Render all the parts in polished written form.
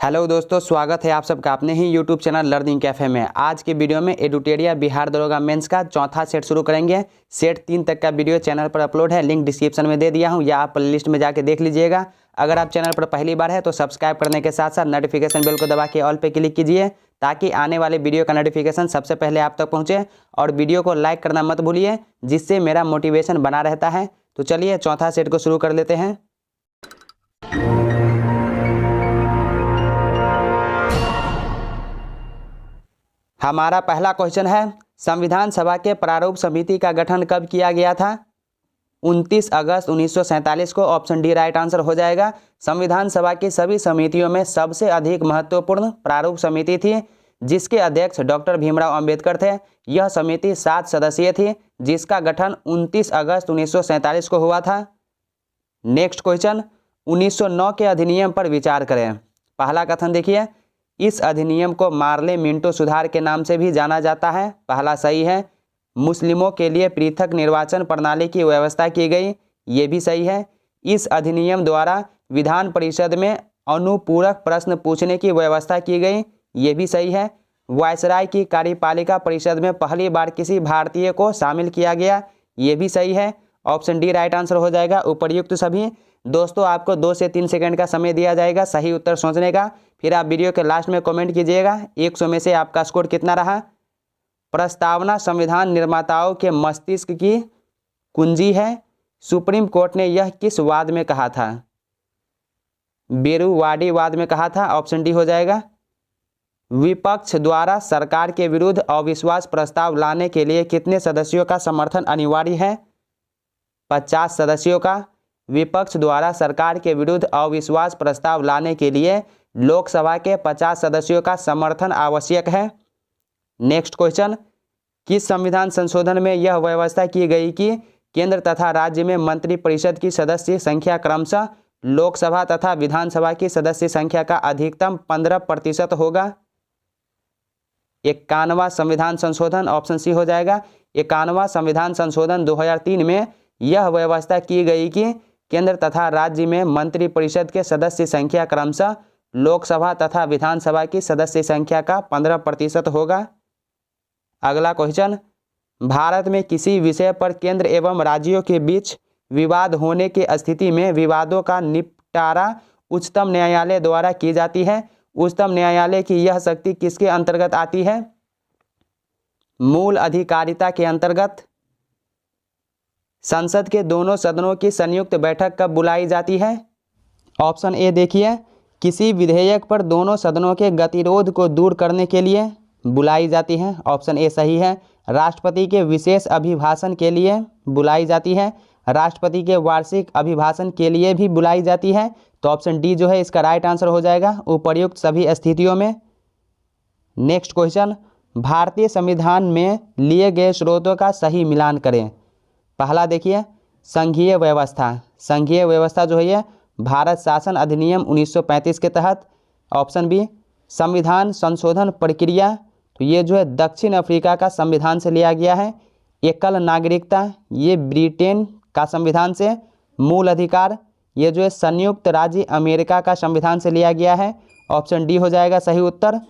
Hello दोस्तों, स्वागत है आप सबका अपने ही यूट्यूब चैनल लर्निंग कैफे में। आज की वीडियो में एडुटेरिया बिहार दरोगा मेंस का चौथा सेट शुरू करेंगे। सेट 3 तक का वीडियो चैनल पर अपलोड है, लिंक डिस्क्रिप्शन में दे दिया हूं, या आप लिस्ट में जाके देख लीजिएगा। अगर आप चैनल पर पहली बार है तो सब्सक्राइब करने के साथ साथ नोटिफिकेशन बेल को दबा के ऑल पे क्लिक कीजिए, ताकि आने वाले वीडियो का नोटिफिकेशन सबसे पहले आप तक पहुँचे। और वीडियो को लाइक करना मत भूलिए, जिससे मेरा मोटिवेशन बना रहता है। तो चलिए चौथा सेट को शुरू कर लेते हैं। हमारा पहला क्वेश्चन है, संविधान सभा के प्रारूप समिति का गठन कब किया गया था? 29 अगस्त 1947 को। ऑप्शन डी राइट आंसर हो जाएगा। संविधान सभा की सभी समितियों में सबसे अधिक महत्वपूर्ण प्रारूप समिति थी, जिसके अध्यक्ष डॉक्टर भीमराव अंबेडकर थे। यह समिति 7 सदस्यीय थी, जिसका गठन 29 अगस्त 1947 को हुआ था। नेक्स्ट क्वेश्चन, 1909 के अधिनियम पर विचार करें। पहला कथन देखिए, इस अधिनियम को मार्ले मिंटो सुधार के नाम से भी जाना जाता है। पहला सही है। मुस्लिमों के लिए पृथक निर्वाचन प्रणाली की व्यवस्था की गई, ये भी सही है। इस अधिनियम द्वारा विधान परिषद में अनुपूरक प्रश्न पूछने की व्यवस्था की गई, ये भी सही है। वायसराय की कार्यपालिका परिषद में पहली बार किसी भारतीय को शामिल किया गया, ये भी सही है। ऑप्शन डी राइट आंसर हो जाएगा। उपर्युक्त सभी दोस्तों, आपको 2 से 3 सेकंड का समय दिया जाएगा सही उत्तर सोचने का। फिर आप वीडियो के लास्ट में कमेंट कीजिएगा 100 में से आपका स्कोर कितना रहा। प्रस्तावना संविधान निर्माताओं के मस्तिष्क की कुंजी है। सुप्रीम कोर्ट ने यह किस वाद में कहा था? बेरुवाडी वाद में कहा था। ऑप्शन डी हो जाएगा। विपक्ष द्वारा सरकार के विरुद्ध अविश्वास प्रस्ताव लाने के लिए कितने सदस्यों का समर्थन अनिवार्य है? 50 सदस्यों का। विपक्ष द्वारा सरकार के विरुद्ध अविश्वास प्रस्ताव लाने के लिए लोकसभा के 50 सदस्यों का समर्थन आवश्यक है। नेक्स्ट क्वेश्चन, किस संविधान संशोधन में यह व्यवस्था की गई कि केंद्र तथा राज्य में मंत्रिपरिषद की सदस्य संख्या क्रमशः लोकसभा तथा विधानसभा की सदस्य संख्या का अधिकतम 15% होगा? 51वां संविधान संशोधन। ऑप्शन सी हो जाएगा। 51वां संविधान संशोधन 2003 में यह व्यवस्था की गई कि केंद्र तथा राज्य में मंत्रिपरिषद के सदस्य संख्या क्रमशः लोकसभा तथा विधानसभा की सदस्य संख्या का 15% होगा। अगला क्वेश्चन, भारत में किसी विषय पर केंद्र एवं राज्यों के बीच विवाद होने की स्थिति में विवादों का निपटारा उच्चतम न्यायालय द्वारा की जाती है। उच्चतम न्यायालय की यह शक्ति किसके अंतर्गत आती है? मूल अधिकारिता के अंतर्गत। संसद के दोनों सदनों की संयुक्त बैठक कब बुलाई जाती है? ऑप्शन ए देखिए, किसी विधेयक पर दोनों सदनों के गतिरोध को दूर करने के लिए बुलाई जाती है। ऑप्शन ए सही है। राष्ट्रपति के विशेष अभिभाषण के लिए बुलाई जाती है। राष्ट्रपति के वार्षिक अभिभाषण के लिए भी बुलाई जाती है। तो ऑप्शन डी जो है इसका राइट आंसर हो जाएगा, उपर्युक्त सभी स्थितियों में। नेक्स्ट क्वेश्चन, भारतीय संविधान में लिए गए स्रोतों का सही मिलान करें। पहला देखिए, संघीय व्यवस्था। संघीय व्यवस्था जो है ये भारत शासन अधिनियम 1935 के तहत। ऑप्शन बी, संविधान संशोधन प्रक्रिया, तो ये जो है दक्षिण अफ्रीका का संविधान से लिया गया है। एकल नागरिकता, ये ब्रिटेन का संविधान से। मूल अधिकार, ये जो है संयुक्त राज्य अमेरिका का संविधान से लिया गया है। ऑप्शन डी हो जाएगा सही उत्तर।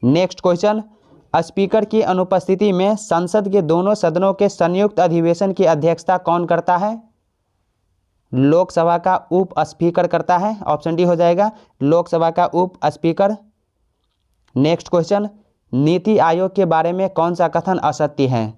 नेक्स्ट क्वेश्चन, स्पीकर की अनुपस्थिति में संसद के दोनों सदनों के संयुक्त अधिवेशन की अध्यक्षता कौन करता है? लोकसभा का उप स्पीकर करता है। ऑप्शन डी हो जाएगा, लोकसभा का उप speaker. Next question, NITI Aayog के बारे में कौन सा कथन असत्य है?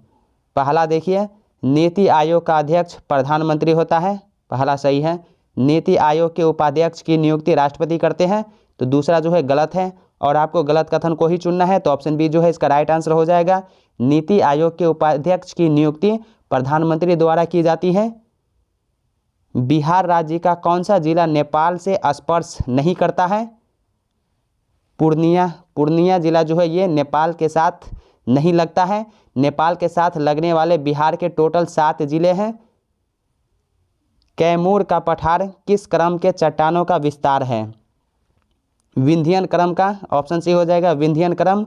पहला देखिए, नीति आयोग का अध्यक्ष प्रधानमंत्री होता है। पहला सही है। नीति आयोग के उपाध्यक्ष की नियुक्ति राष्ट्रपति करते हैं। तो दूसरा जो है गलत है, और आपको गलत कथन को ही चुनना है। तो ऑप्शन बी जो है इसका राइट आंसर हो जाएगा। नीति आयोग के उपाध्यक्ष की नियुक्ति प्रधानमंत्री द्वारा की जाती है। बिहार राज्य का कौन सा जिला नेपाल से स्पर्श नहीं करता है? पूर्णिया। पूर्णिया जिला जो है ये नेपाल के साथ नहीं लगता है। नेपाल के साथ लगने वाले बिहार के टोटल 7 जिले हैं। कैमूर का पठार किस क्रम के चट्टानों का विस्तार है? विंध्यन क्रम का। ऑप्शन सी हो जाएगा, विंध्यन क्रम।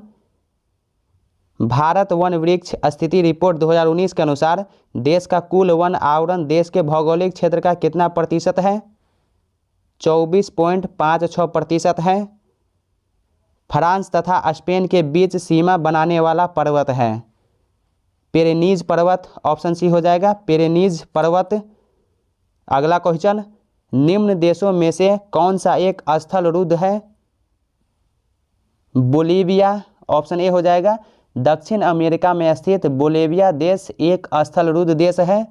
भारत वन वृक्ष स्थिति रिपोर्ट 2019 के अनुसार देश का कुल वन आवरण देश के भौगोलिक क्षेत्र का कितना प्रतिशत है? 24.56% है। फ्रांस तथा स्पेन के बीच सीमा बनाने वाला पर्वत है? पिरेनीज पर्वत, ऑप्शन सी हो जाएगा पिरेनीज पर्वत। अगला क्वेश्चन, निम्न देशों में से कौन सा एक स्थल रुद्ध है? बोलीविया, ऑप्शन ए हो जाएगा। दक्षिण अमेरिका में स्थित बोलीविया देश एक स्थल रुद्ध देश है।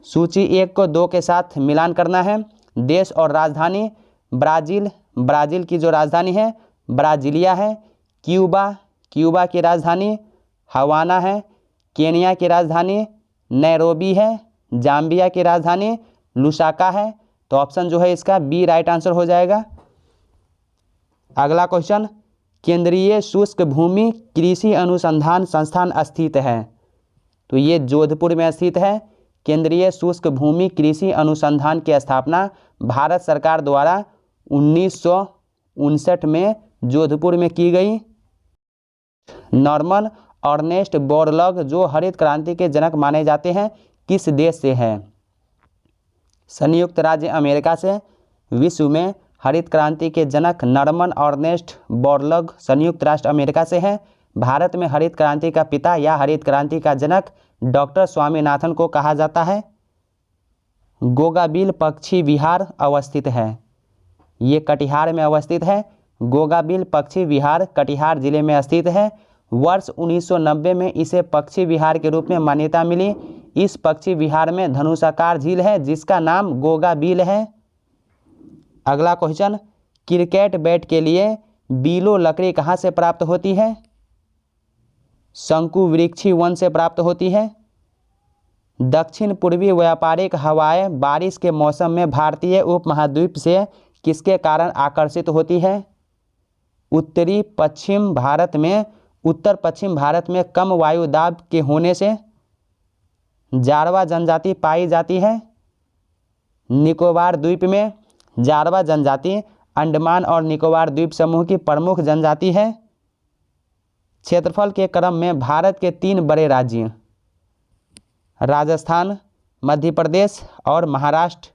सूची 1 को 2 के साथ मिलान करना है। देश और राजधानी, ब्राज़ील, ब्राज़ील की जो राजधानी है ब्राज़ीलिया है। क्यूबा, क्यूबा की राजधानी हवाना है। केनिया की राजधानी नैरोबी है। जाम्बिया की राजधानी लुसाका है। तो ऑप्शन जो है इसका बी राइट आंसर हो जाएगा। अगला क्वेश्चन, केंद्रीय शुष्क भूमि कृषि अनुसंधान संस्थान स्थित है? तो ये जोधपुर में स्थित है। केंद्रीय शुष्क भूमि कृषि अनुसंधान की स्थापना भारत सरकार द्वारा 1959 में जोधपुर में की गई। नॉर्मन अर्नेस्ट बोरलॉग जो हरित क्रांति के जनक माने जाते हैं किस देश से है? संयुक्त राज्य अमेरिका से। विश्व में हरित क्रांति के जनक नॉर्मन अर्नेस्ट बोरलॉग संयुक्त राष्ट्र अमेरिका से है। भारत में हरित क्रांति का पिता या हरित क्रांति का जनक डॉक्टर स्वामीनाथन को कहा जाता है। गोगाबिल पक्षी विहार अवस्थित है? ये कटिहार में अवस्थित है। गोगाबिल पक्षी विहार कटिहार जिले में स्थित है। वर्ष 1990 में इसे पक्षी विहार के रूप में मान्यता मिली। इस पक्षी विहार में धनुषाकार झील है जिसका नाम गोगाबिल है। अगला क्वेश्चन, क्रिकेट बैट के लिए बीलो लकड़ी कहाँ से प्राप्त होती है? शंकु वृक्षी वन से प्राप्त होती है। दक्षिण पूर्वी व्यापारिक हवाएं बारिश के मौसम में भारतीय उपमहाद्वीप से किसके कारण आकर्षित होती है? उत्तर पश्चिम भारत में कम वायु दाब के होने से। जारवा जनजाति पाई जाती है। निकोबार द्वीप में जारवा जनजाति अंडमान और निकोबार द्वीप समूह की प्रमुख जनजाति है। क्षेत्रफल के क्रम में भारत के 3 बड़े राज्य राजस्थान, मध्य प्रदेश और महाराष्ट्र।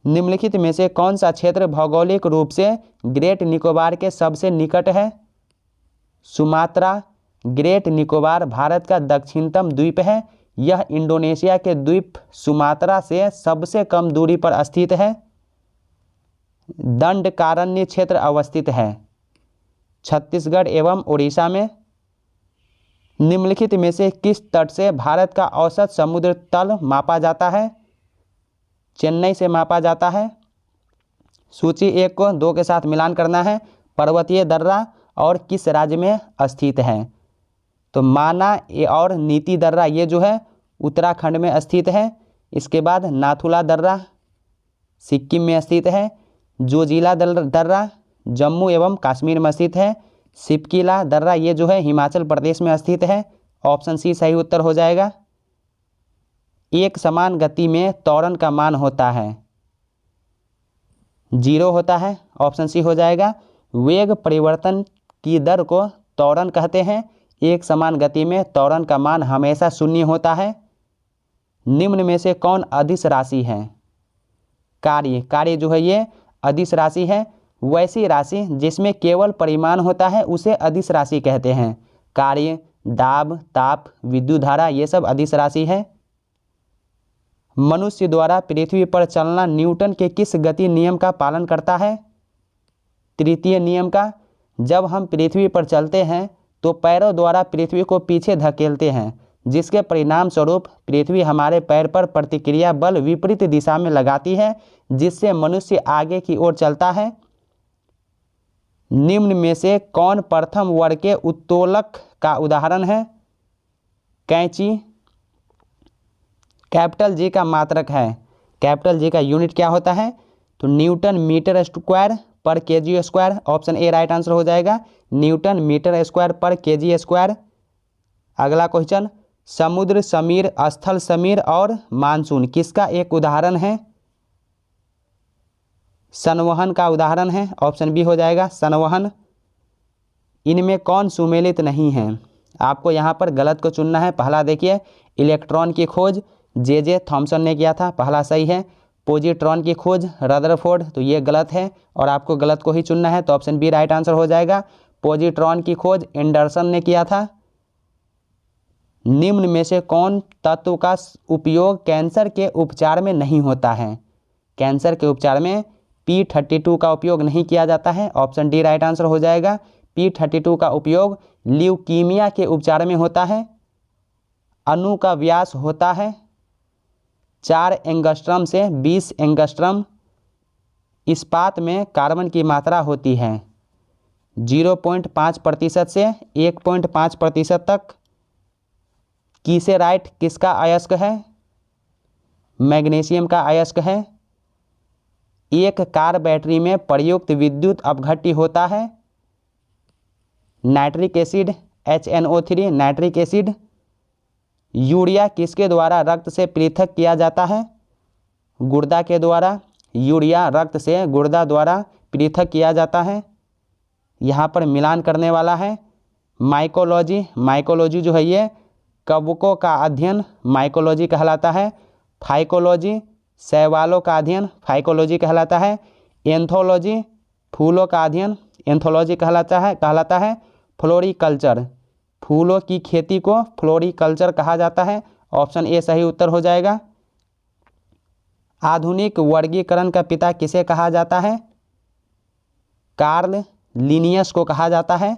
निम्नलिखित में से कौन सा क्षेत्र भौगोलिक रूप से ग्रेट निकोबार के सबसे निकट है? सुमात्रा। ग्रेट निकोबार भारत का दक्षिणतम द्वीप है। यह इंडोनेशिया के द्वीप सुमात्रा से सबसे कम दूरी पर स्थित है। दंडकारण्य क्षेत्र अवस्थित है छत्तीसगढ़ एवं उड़ीसा में। निम्नलिखित में से किस तट से भारत का औसत समुद्र तल मापा जाता है? चेन्नई से मापा जाता है। सूची 1 को 2 के साथ मिलान करना है। पर्वतीय दर्रा और किस राज्य में स्थित है? तो माना और नीति दर्रा ये जो है उत्तराखंड में स्थित है। इसके बाद नाथुला दर्रा सिक्किम में स्थित है। जोजिला दर्रा जम्मू एवं कश्मीर में स्थित है। सिपकिला दर्रा ये जो है हिमाचल प्रदेश में स्थित है। ऑप्शन सी सही उत्तर हो जाएगा। एक समान गति में त्वरण का मान होता है 0 होता है। ऑप्शन सी हो जाएगा। वेग परिवर्तन की दर को त्वरण कहते हैं। एक समान गति में त्वरण का मान हमेशा 0 होता है। निम्न में से कौन अदिश राशि है? कार्य जो है ये अदिश राशि है। वैसी राशि जिसमें केवल परिमाण होता है उसे अदिश राशि कहते हैं। कार्य, दाब, ताप, विद्युत धारा ये सब अदिश राशि है। मनुष्य द्वारा पृथ्वी पर चलना न्यूटन के किस गति नियम का पालन करता है? तृतीय नियम का। जब हम पृथ्वी पर चलते हैं तो पैरों द्वारा पृथ्वी को पीछे धकेलते हैं जिसके परिणाम स्वरूप पृथ्वी हमारे पैर पर प्रतिक्रिया बल विपरीत दिशा में लगाती है जिससे मनुष्य आगे की ओर चलता है। निम्न में से कौन प्रथम वर्ग के उत्तोलक का उदाहरण है? कैंची। कैपिटल जी का मात्रक है। कैपिटल जी का यूनिट क्या होता है? तो न्यूटन मीटर स्क्वायर पर KG square. Option A right answer हो जाएगा। न्यूटन मीटर स्क्वायर पर केजी स्क्वायर। अगला क्वेश्चन, समुद्र समीर, स्थल समीर और मानसून किसका एक उदाहरण है? संवहन का उदाहरण है। ऑप्शन बी हो जाएगा संवहन। इनमें कौन सुमेलित नहीं है? आपको यहाँ पर गलत को चुनना है। पहला देखिए, इलेक्ट्रॉन की खोज जे थॉमसन ने किया था, पहला सही है। पोजिट्रॉन की खोज रदरफोर्ड, तो ये गलत है और आपको गलत को ही चुनना है, तो ऑप्शन बी राइट आंसर हो जाएगा। पोजिट्रॉन की खोज एंडरसन ने किया था। निम्न में से कौन तत्व का उपयोग कैंसर के उपचार में नहीं होता है? कैंसर के उपचार में P32 का उपयोग नहीं किया जाता है, ऑप्शन डी राइट आंसर हो जाएगा। P32 का उपयोग ल्यूकीमिया के उपचार में होता है। अणु का व्यास होता है 4 एंगस्ट्रम से 20 एंगस्ट्रम। इस्पात में कार्बन की मात्रा होती है 0.5% से 1.5% तक। कीसेराइट किसका अयस्क है? मैग्नीशियम का अयस्क है। एक कार बैटरी में प्रयुक्त विद्युत अपघट्य होता है nitric acid HNO3 nitric acid. Urea किसके द्वारा रक्त से पृथक किया जाता है? गुर्दा के द्वारा। यूरिया रक्त से गुर्दा द्वारा पृथक किया जाता है। यहाँ पर मिलान करने वाला है माइकोलॉजी। माइकोलॉजी जो है ये कवकों का अध्ययन माइकोलॉजी कहलाता है। फाइकोलॉजी शैवालों का अध्ययन फाइकोलॉजी कहलाता है। एंथोलॉजी फूलों का अध्ययन एंथोलॉजी कहलाता है। फ्लोरिकल्चर फूलों की खेती को फ्लोरिकल्चर कहा जाता है, ऑप्शन ए सही उत्तर हो जाएगा। आधुनिक वर्गीकरण का पिता किसे कहा जाता है? कार्ल लिनियस को कहा जाता है।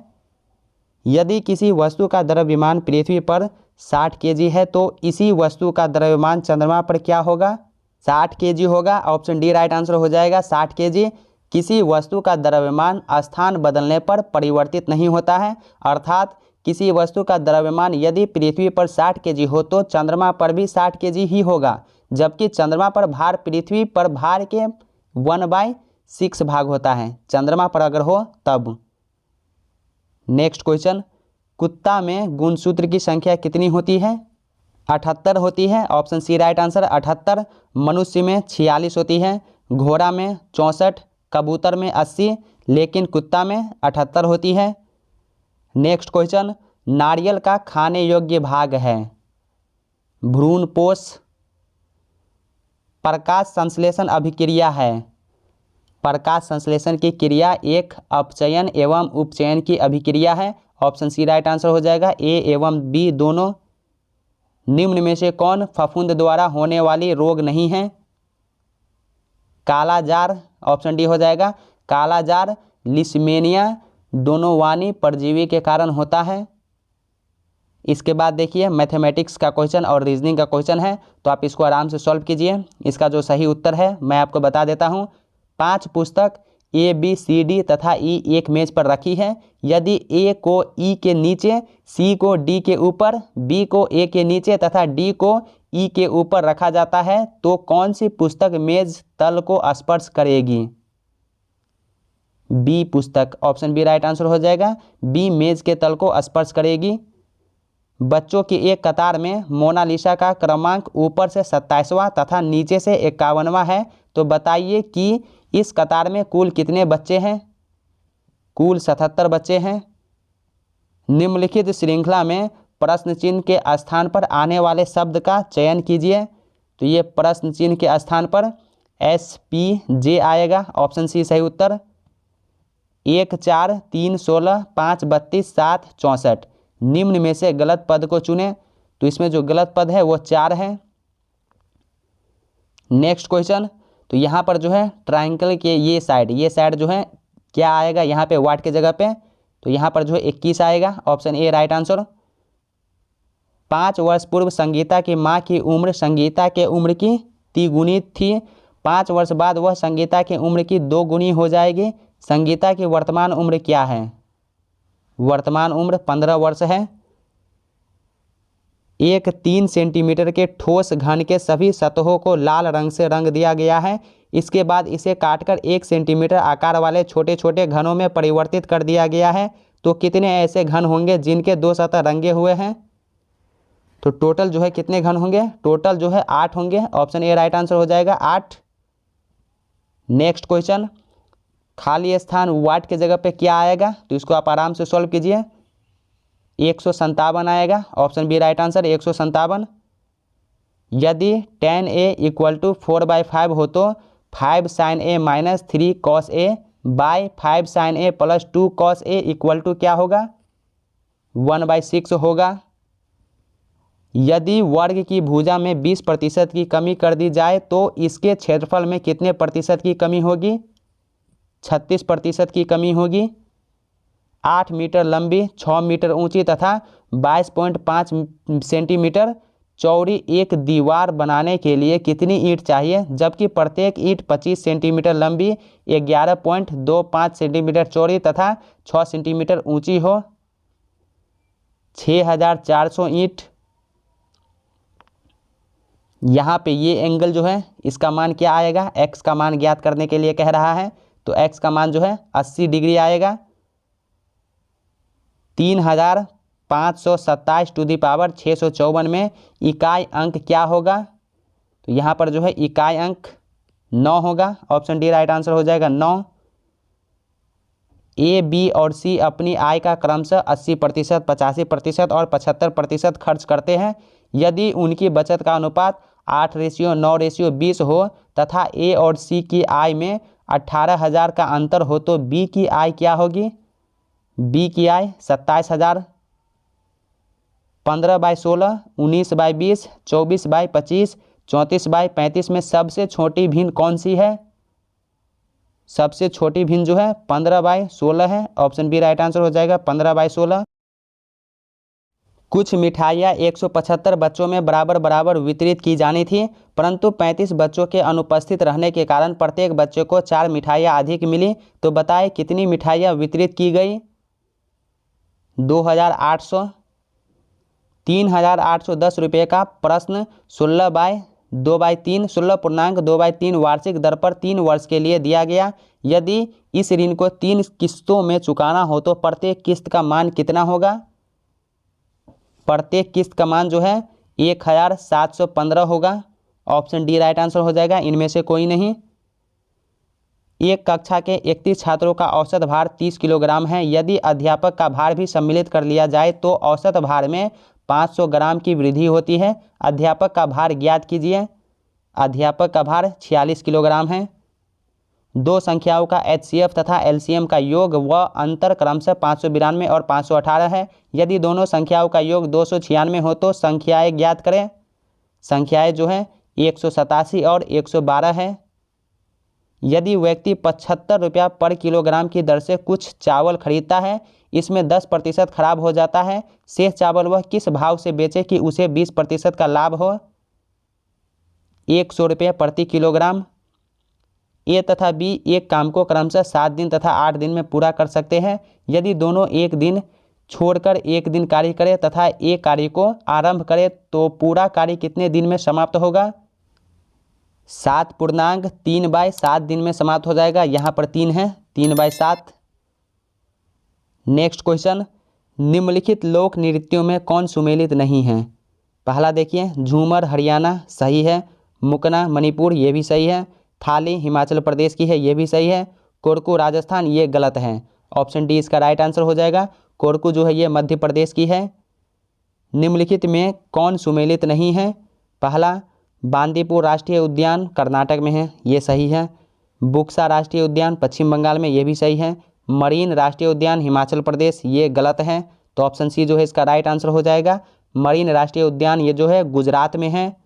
यदि किसी वस्तु का द्रव्यमान पृथ्वी पर 60 kg है तो इसी वस्तु का द्रव्यमान चंद्रमा पर क्या होगा? 60 kg होगा, ऑप्शन डी राइट आंसर हो जाएगा। 60 kg। किसी वस्तु का द्रव्यमान स्थान बदलने पर परिवर्तित नहीं होता है, अर्थात किसी वस्तु का द्रव्यमान यदि पृथ्वी पर 60 kg हो तो चंद्रमा पर भी 60 kg ही होगा, जबकि चंद्रमा पर भार पृथ्वी पर भार के 1/6 भाग होता है, चंद्रमा पर अगर हो तब। नेक्स्ट क्वेश्चन, कुत्ता में गुणसूत्र की संख्या कितनी होती है? 78 होती है, ऑप्शन सी राइट आंसर 78। मनुष्य में 46 होती है, घोड़ा में 64, कबूतर में 80, लेकिन कुत्ता में 78 होती है। नेक्स्ट क्वेश्चन, नारियल का खाने योग्य भाग है भ्रूणपोष। प्रकाश संश्लेषण अभिक्रिया है। प्रकाश संश्लेषण की क्रिया एक अपचयन एवं उपचयन की अभिक्रिया है, ऑप्शन सी राइट आंसर हो जाएगा। ए एवं बी दोनों। निम्न में से कौन फफूंद द्वारा होने वाली रोग नहीं है? कालाजार, ऑप्शन डी हो जाएगा। कालाजार लिस्मेनिया डोनोवानी परजीवी के कारण होता है। इसके बाद देखिए मैथमेटिक्स का क्वेश्चन और रीजनिंग का क्वेश्चन है, तो आप इसको आराम से सॉल्व कीजिए। इसका जो सही उत्तर है मैं आपको बता देता हूँ। 5 पुस्तक A, B, C, D तथा E एक मेज पर रखी है। यदि A को E के नीचे, C को D के ऊपर, B को A के नीचे तथा D को E के ऊपर रखा जाता है तो कौन सी पुस्तक मेज तल को स्पर्श करेगी? बी पुस्तक, ऑप्शन बी राइट आंसर हो जाएगा। बी मेज के तल को स्पर्श करेगी। बच्चों की एक कतार में मोनालिसा का क्रमांक ऊपर से 27वां तथा नीचे से 51वां है, तो बताइए कि इस कतार में कुल कितने बच्चे हैं? कुल 77 बच्चे हैं। निम्नलिखित श्रृंखला में प्रश्न चिन्ह के स्थान पर आने वाले शब्द का चयन कीजिए। तो ये प्रश्न चिन्ह के स्थान पर SPJ आएगा, ऑप्शन सी सही उत्तर। 1 4 3 16 5 32 7 64। निम्न में से गलत पद को चुनें, तो इसमें जो गलत पद है वो 4 है। नेक्स्ट क्वेश्चन, तो यहाँ पर जो है ट्रायंगल के ये साइड जो है क्या आएगा यहाँ पे वाट के जगह पे? तो यहाँ पर जो है 21 आएगा, ऑप्शन ए राइट आंसर। 5 वर्ष पूर्व संगीता की माँ की उम्र संगीता के उम्र की 3 गुनी थी। 5 वर्ष बाद वह संगीता की उम्र की 2 गुनी हो जाएगी। संगीता की वर्तमान उम्र क्या है? वर्तमान उम्र 15 वर्ष है। एक 3 सेंटीमीटर के ठोस घन के सभी सतहों को लाल रंग से रंग दिया गया है। इसके बाद इसे काटकर 1 सेंटीमीटर आकार वाले छोटे छोटे घनों में परिवर्तित कर दिया गया है। तो कितने ऐसे घन होंगे जिनके 2 सतह रंगे हुए हैं? तो टोटल जो है कितने घन होंगे? टोटल जो है 8 होंगे, ऑप्शन ए राइट आंसर हो जाएगा 8। नेक्स्ट क्वेश्चन, खाली स्थान वाट के जगह पे क्या आएगा? तो इसको आप आराम से सॉल्व कीजिए। 157 आएगा, ऑप्शन बी राइट आंसर 157। यदि tan a इक्वल टू 4/5 हो तो 5 sin a minus 3 cos a by 5 sin a plus 2 cos a equal to क्या होगा 1/6 होगा। यदि वर्ग की भुजा में 20% की कमी कर दी जाए तो इसके क्षेत्रफल में कितने प्रतिशत की कमी होगी? 36% की कमी होगी। 8 मीटर लंबी, 6 मीटर ऊंची तथा 22.5 सेंटीमीटर चौड़ी एक दीवार बनाने के लिए कितनी ईंट चाहिए, जबकि प्रत्येक ईंट 25 सेंटीमीटर लंबी, 11.25 सेंटीमीटर चौड़ी तथा 6 सेंटीमीटर ऊंची हो? 6400 ईंट। यहाँ पे ये एंगल जो है इसका मान क्या आएगा, x का मान ज्ञात करने के लिए कह रहा है, तो x का मान जो है 80 डिग्री आएगा। 3527 टू दी पावर 654 में इकाई अंक क्या होगा? तो यहाँ पर जो है इकाई अंक 9 होगा। ऑप्शन डी राइट आंसर हो जाएगा 9। ए, बी और सी अपनी आय का क्रमशः 80%, 85% और 75% खर्च करते हैं। यदि उनकी बचत का अनुपात 8:9:20 हो तथा ए और सी की आय में 18,000 का अंतर हो तो बी की आय क्या होगी? बी की आय 27,000। 15/16, 19/20, 24/25, 34/35 में सबसे छोटी भिन्न कौन सी है? सबसे छोटी भिन्न जो है 15/16 है। ऑप्शन बी राइट आंसर हो जाएगा 15/16। कुछ मिठाइयाँ 175 बच्चों में बराबर बराबर वितरित की जानी थी, परंतु 35 बच्चों के अनुपस्थित रहने के कारण प्रत्येक बच्चे को 4 मिठाइयाँ अधिक मिली। तो बताएं कितनी मिठाइयाँ वितरित की गई? 2800। 3810 रुपये का प्रश्न 16/2/3 16.2/3 वार्षिक दर पर 3 वर्ष के लिए दिया गया। यदि इस ऋण को 3 किस्तों में चुकाना हो तो प्रत्येक किस्त का मान कितना होगा? प्रत्येक किस्त का मान जो है 1715 होगा। ऑप्शन डी राइट आंसर हो जाएगा, इनमें से कोई नहीं। एक कक्षा के 31 छात्रों का औसत भार 30 किलोग्राम है। यदि अध्यापक का भार भी सम्मिलित कर लिया जाए तो औसत भार में 500 ग्राम की वृद्धि होती है। अध्यापक का भार ज्ञात कीजिए। अध्यापक का भार 46 किलोग्राम है। दो संख्याओं का HCF तथा LCM का योग व अंतर क्रमशः 592 और 518 है। यदि दोनों संख्याओं का योग 296 हो तो संख्याएं ज्ञात करें। संख्याएं जो है 187 और 112 है। यदि व्यक्ति 75 रुपया पर किलोग्राम की दर से कुछ चावल खरीदता है, इसमें 10% खराब हो जाता है, शेष चावल वह किस भाव से बेचे कि उसे 20% का लाभ हो? 100 रुपये प्रति किलोग्राम। ए तथा बी एक काम को क्रमशः 7 दिन तथा 8 दिन में पूरा कर सकते हैं। यदि दोनों एक दिन छोड़कर एक दिन कार्य करें तथा एक कार्य को आरंभ करें तो पूरा कार्य कितने दिन में समाप्त होगा? 7.3/7 दिन में समाप्त हो जाएगा। यहाँ पर 3 है, 3/7। नेक्स्ट क्वेश्चन, निम्नलिखित लोक नृत्यों में कौन सुमेलित नहीं है? पहला देखिए, झूमर हरियाणा सही है, मुकना मणिपुर ये भी सही है, थाली हिमाचल प्रदेश की है ये भी सही है, कोरकू राजस्थान ये गलत है। ऑप्शन डी इसका राइट आंसर हो जाएगा। कोरकू जो है ये मध्य प्रदेश की है। निम्नलिखित में कौन सुमेलित नहीं है? पहला, बांदीपुर राष्ट्रीय उद्यान कर्नाटक में है ये सही है, बुक्सा राष्ट्रीय उद्यान पश्चिम बंगाल में ये भी सही है, मरीन राष्ट्रीय उद्यान हिमाचल प्रदेश ये गलत है। तो ऑप्शन सी जो है इसका राइट आंसर हो जाएगा। मरीन राष्ट्रीय उद्यान ये जो है गुजरात में है।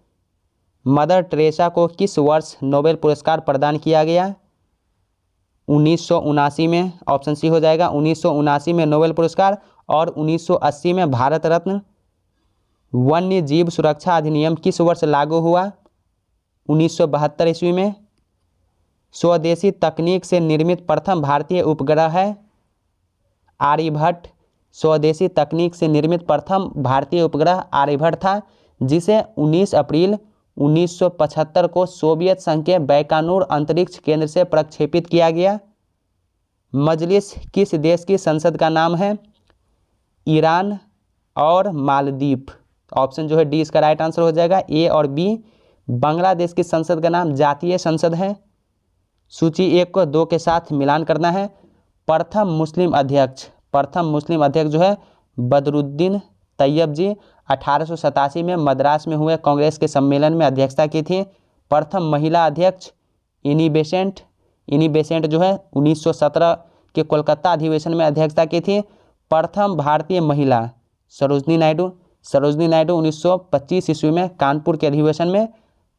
मदर टेरेसा को किस वर्ष नोबेल पुरस्कार प्रदान किया गया? 1979 में। ऑप्शन सी हो जाएगा 1979 में नोबेल पुरस्कार और 1980 में भारत रत्न। वन्य जीव सुरक्षा अधिनियम किस वर्ष लागू हुआ? 1972 ईस्वी में। स्वदेशी तकनीक से निर्मित प्रथम भारतीय उपग्रह है आर्यभट्ट। स्वदेशी तकनीक से निर्मित प्रथम भारतीय उपग्रह आर्यभट्ट था, जिसे 19 अप्रैल 1975 को सोवियत संघ के बैकानूर अंतरिक्ष केंद्र से प्रक्षेपित किया गया। मजलिस किस देश की संसद का नाम है? ईरान और मालदीव। ऑप्शन जो है डी इसका राइट आंसर हो जाएगा। ए और बी। बांग्लादेश की संसद का नाम जातीय संसद है। सूची 1 को 2 के साथ मिलान करना है। प्रथम मुस्लिम अध्यक्ष जो है बदरुद्दीन तैयब जी 1887 में मद्रास में हुए कांग्रेस के सम्मेलन में अध्यक्षता की थी। प्रथम महिला अध्यक्ष एनी बेसेंट जो है 1917 के कोलकाता अधिवेशन में अध्यक्षता की थी। प्रथम भारतीय महिला सरोजनी नायडू 1925 ईस्वी में कानपुर के अधिवेशन में।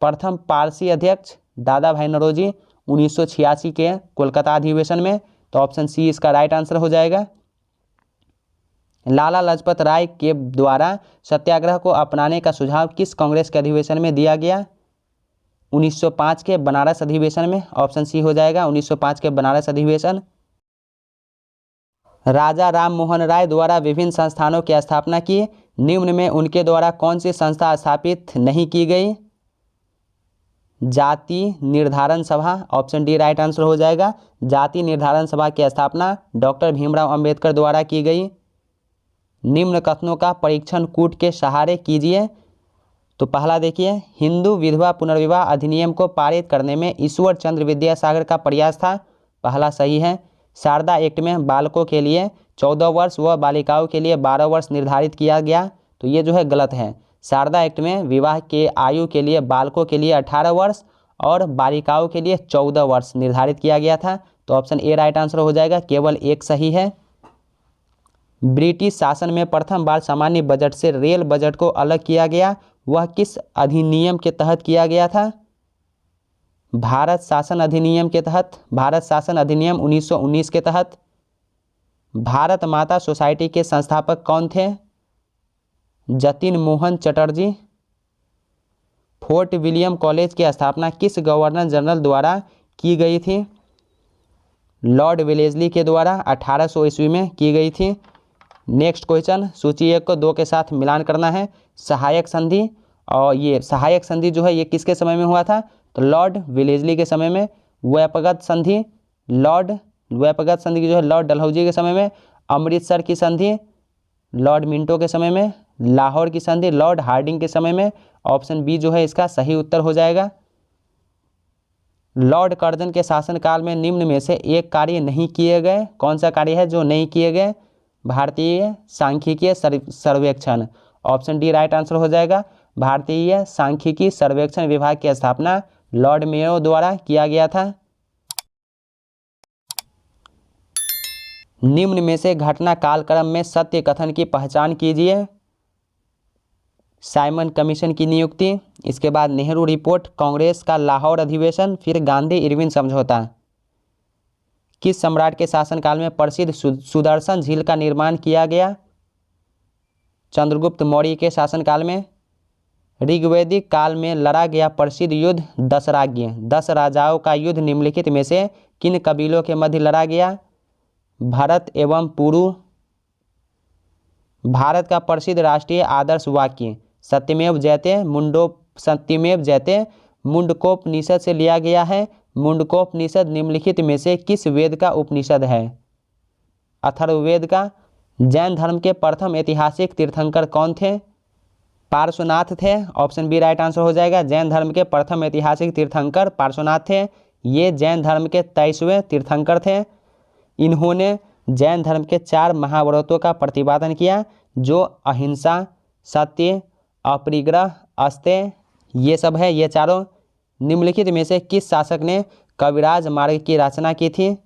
प्रथम पारसी अध्यक्ष दादा भाई नौरोजी 1986 के कोलकाता अधिवेशन में। तो ऑप्शन सी इसका राइट आंसर हो जाएगा। लाला लाजपत राय के द्वारा सत्याग्रह को अपनाने का सुझाव किस कांग्रेस के अधिवेशन में दिया गया? 1905 के बनारस अधिवेशन में। ऑप्शन सी हो जाएगा 1905 के बनारस अधिवेशन। राजा राम मोहन राय द्वारा विभिन्न संस्थानों की स्थापना की, निम्न में उनके द्वारा कौन सी संस्था स्थापित नहीं की गई? जाति निर्धारण सभा। ऑप्शन डी राइट आंसर हो जाएगा। जाति निर्धारण सभा की स्थापना डॉक्टर भीमराव अंबेडकर द्वारा की गई। निम्न कथनों का परीक्षण कूट के सहारे कीजिए। तो पहला देखिए, हिंदू विधवा पुनर्विवाह अधिनियम को पारित करने में ईश्वर चंद्र विद्यासागर का प्रयास था। पहला सही है। शारदा एक्ट में बालकों के लिए 14 वर्ष व बालिकाओं के लिए 12 वर्ष निर्धारित किया गया। तो ये जो है गलत है। शारदा एक्ट में विवाह के आयु के लिए बालकों के लिए 18 वर्ष और बालिकाओं के लिए 14 वर्ष निर्धारित किया गया था। तो ऑप्शन ए राइट आंसर हो जाएगा। केवल एक सही है। ब्रिटिश शासन में प्रथम बार सामान्य बजट से रेल बजट को अलग किया गया, वह किस अधिनियम के तहत किया गया था? भारत शासन अधिनियम के तहत। भारत शासन अधिनियम 1919 के तहत। भारत माता सोसाइटी के संस्थापक कौन थे? Jatin Mohan Chatterjee. Fort William college की स्थापना किस गवर्नर जनरल द्वारा की गई थी? लॉर्ड वेलेस्ली के द्वारा 1800 ईस्वी में की गई थी। नेक्स्ट क्वेश्चन, सूची 1 को 2 के साथ मिलान करना है। सहायक संधि, और ये सहायक संधि जो है ये किसके समय में हुआ था? तो लॉर्ड वेलेस्ली के समय में। व्यापगत संधि जो है लॉर्ड डलहौजी के समय में। अमृतसर की संधि लॉर्ड मिंटो के समय में। लाहौर की संधि लॉर्ड हार्डिंग के समय में। ऑप्शन बी जो है इसका सही उत्तर हो जाएगा। लॉर्ड कर्जन के शासनकाल में निम्न में से एक कार्य नहीं किए गए। कौन सा कार्य है जो नहीं किए गए? भारतीय सांख्यिकीय सर्वेक्षण। ऑप्शन डी राइट आंसर हो जाएगा। भारतीय सांख्यिकी सर्वेक्षण विभाग की स्थापना लॉर्ड मेयो द्वारा किया गया था। निम्न में से घटना कालक्रम में सत्य कथन की पहचान कीजिए। साइमन कमीशन की नियुक्ति, इसके बाद नेहरू रिपोर्ट, कांग्रेस का लाहौर अधिवेशन, फिर गांधी इरविन समझौता। किस सम्राट के शासनकाल में प्रसिद्ध सुदर्शन झील का निर्माण किया गया? चंद्रगुप्त मौर्य के शासनकाल में। ऋग्वैदिक काल में लड़ा गया प्रसिद्ध युद्ध दशराज्य, 10 राजाओं का युद्ध निम्नलिखित में से किन कबीलों के मध्य लड़ा गया? भरत एवं पुरु। भारत का प्रसिद्ध राष्ट्रीय आदर्श वाक्य सत्यमेव जयते मुंडकोपनिषद से लिया गया है। मुंडकोपनिषद निम्नलिखित में से किस वेद का उपनिषद है? अथर्ववेद का। जैन धर्म के प्रथम ऐतिहासिक तीर्थंकर कौन थे? पार्श्वनाथ थे। ऑप्शन बी राइट आंसर हो जाएगा। जैन धर्म के प्रथम ऐतिहासिक तीर्थंकर पार्श्वनाथ थे। ये जैन धर्म के 23वें तीर्थंकर थे। इन्होंने जैन धर्म के 4 महाव्रतों का प्रतिपादन किया, जो अहिंसा, सत्य, अपरिग्रह, अस्तेय, ये सब है, ये चारों। निम्नलिखित में से किस शासक ने कविराज मार्ग की रचना की थी?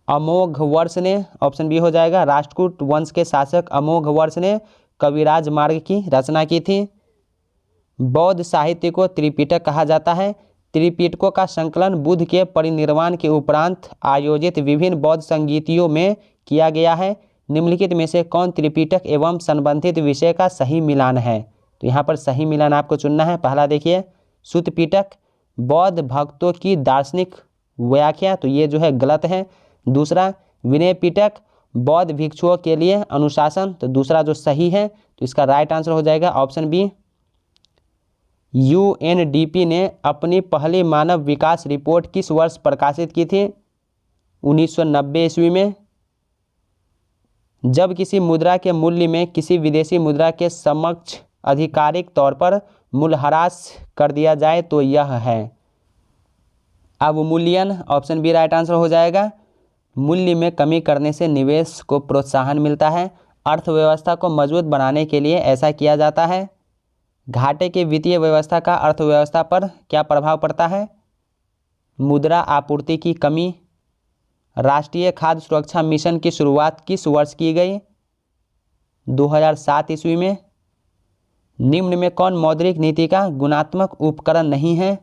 अमोघ वर्ष ने। ऑप्शन बी हो जाएगा। राष्ट्रकूट वंश के शासक अमोघ वर्ष ने कविराज मार्ग की रचना की थी। बौद्ध साहित्य को त्रिपिटक कहा जाता है। त्रिपिटकों का संकलन बुद्ध के परिनिर्वाण के उपरांत आयोजित विभिन्न बौद्ध संगीतियों में किया गया है। निम्नलिखित में से कौन त्रिपिटक एवं संबंधित विषय का सही मिलान है? तो यहाँ पर सही मिलान आपको चुनना है। पहला देखिए, सुत्त पिटक बौद्ध भक्तों की दार्शनिक व्याख्या, तो ये जो है गलत है। दूसरा, विनय पिटक बौद्ध भिक्षुओं के लिए अनुशासन, तो दूसरा जो सही है, तो इसका राइट आंसर हो जाएगा ऑप्शन बी। यूएनडीपी ने अपनी पहली मानव विकास रिपोर्ट किस वर्ष प्रकाशित की थी? 1990 ईस्वी में। जब किसी मुद्रा के मूल्य में किसी विदेशी मुद्रा के समक्ष आधिकारिक तौर पर मूल्यह्रास कर दिया जाए तो यह है अवमूल्यन। ऑप्शन बी राइट आंसर हो जाएगा। मूल्य में कमी करने से निवेश को प्रोत्साहन मिलता है। अर्थव्यवस्था को मजबूत बनाने के लिए ऐसा किया जाता है। घाटे की वित्तीय व्यवस्था का अर्थव्यवस्था पर क्या प्रभाव पड़ता है? मुद्रा आपूर्ति की कमी। राष्ट्रीय खाद्य सुरक्षा मिशन की शुरुआत किस वर्ष की गई? 2007 ईस्वी में। निम्न में कौन मौद्रिक नीति का गुणात्मक उपकरण नहीं है?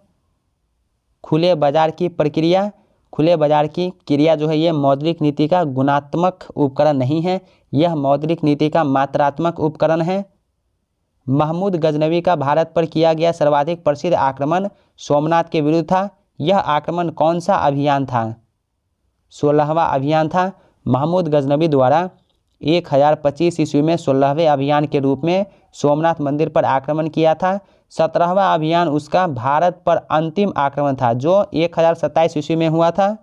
खुले बाजार की प्रक्रिया। खुले बाजार की क्रिया जो है ये मौद्रिक नीति का गुणात्मक उपकरण नहीं है, यह मौद्रिक नीति का मात्रात्मक उपकरण है। महमूद गजनवी का भारत पर किया गया सर्वाधिक प्रसिद्ध आक्रमण सोमनाथ के विरुद्ध था। यह आक्रमण कौन सा अभियान था? 16वां अभियान था। महमूद गजनवी द्वारा 1025 ईस्वी में 16वें अभियान के रूप में सोमनाथ मंदिर पर आक्रमण किया था। 17वां अभियान उसका भारत पर अंतिम आक्रमण था जो 1027 ईस्वी में हुआ था।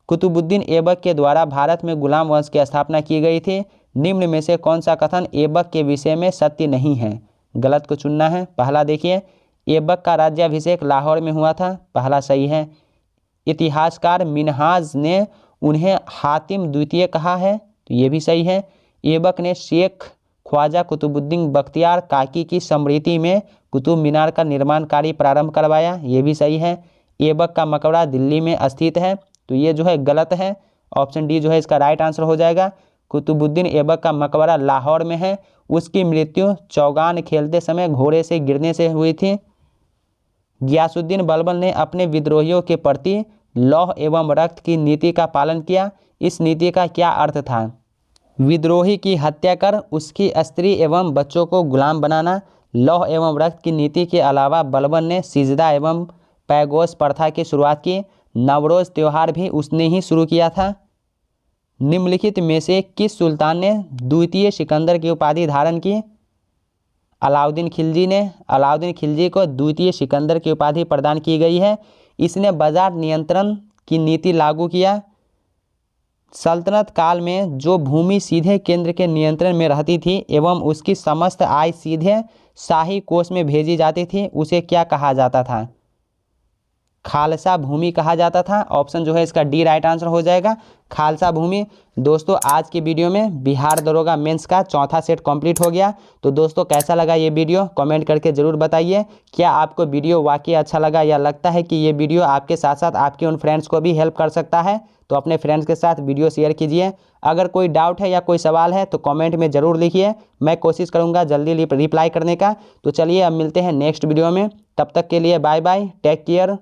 कुतुबुद्दीन ऐबक के द्वारा भारत में गुलाम वंश की स्थापना की गई थी। निम्न में से कौन सा कथन ऐबक के विषय में सत्य नहीं है? गलत को चुनना है। पहला देखिए, ऐबक का राज्याभिषेक लाहौर में हुआ था। पहला सही है। इतिहासकार मिन्हाज ने उन्हें हातिम द्वितीय कहा है, तो ये भी सही है। ऐबक ने शेख ख्वाजा कुतुबुद्दीन बख्तियार काकी की स्मृति में कुतुब मीनार का निर्माण कार्य प्रारंभ करवाया, ये भी सही है। ऐबक का मकबरा दिल्ली में स्थित है, तो ये जो है गलत है। ऑप्शन डी जो है इसका राइट आंसर हो जाएगा। कुतुबुद्दीन ऐबक का मकबरा लाहौर में है। उसकी मृत्यु चौगान खेलते समय घोड़े से गिरने से हुई थी। गियासुद्दीन बलबन ने अपने विद्रोहियों के प्रति लौह एवं रक्त की नीति का पालन किया। इस नीति का क्या अर्थ था? विद्रोही की हत्या कर उसकी स्त्री एवं बच्चों को गुलाम बनाना। लौह एवं रक्त की नीति के अलावा बलबन ने सिजदा एवं पैगोश प्रथा की शुरुआत की। नवरोज़ त्यौहार भी उसने ही शुरू किया था। निम्नलिखित में से किस सुल्तान ने द्वितीय सिकंदर की उपाधि धारण की? अलाउद्दीन खिलजी ने। अलाउद्दीन खिलजी को द्वितीय सिकंदर की उपाधि प्रदान की गई है। इसने बाजार नियंत्रण की नीति लागू किया। सल्तनत काल में जो भूमि सीधे केंद्र के नियंत्रण में रहती थी एवं उसकी समस्त आय सीधे शाही कोष में भेजी जाती थी, उसे क्या कहा जाता था? खालसा भूमि कहा जाता था। ऑप्शन जो है इसका डी राइट आंसर हो जाएगा, खालसा भूमि। दोस्तों आज की वीडियो में बिहार दरोगा मेंस का चौथा सेट कंप्लीट हो गया। तो दोस्तों कैसा लगा ये वीडियो कमेंट करके ज़रूर बताइए। क्या आपको वीडियो वाकई अच्छा लगा या लगता है कि ये वीडियो आपके साथ साथ आपके उन फ्रेंड्स को भी हेल्प कर सकता है? तो अपने फ्रेंड्स के साथ वीडियो शेयर कीजिए। अगर कोई डाउट है या कोई सवाल है तो कमेंट में ज़रूर लिखिए, मैं कोशिश करूँगा जल्दी रिप्लाई करने का। तो चलिए अब मिलते हैं नेक्स्ट वीडियो में, तब तक के लिए बाय बाय, टेक केयर।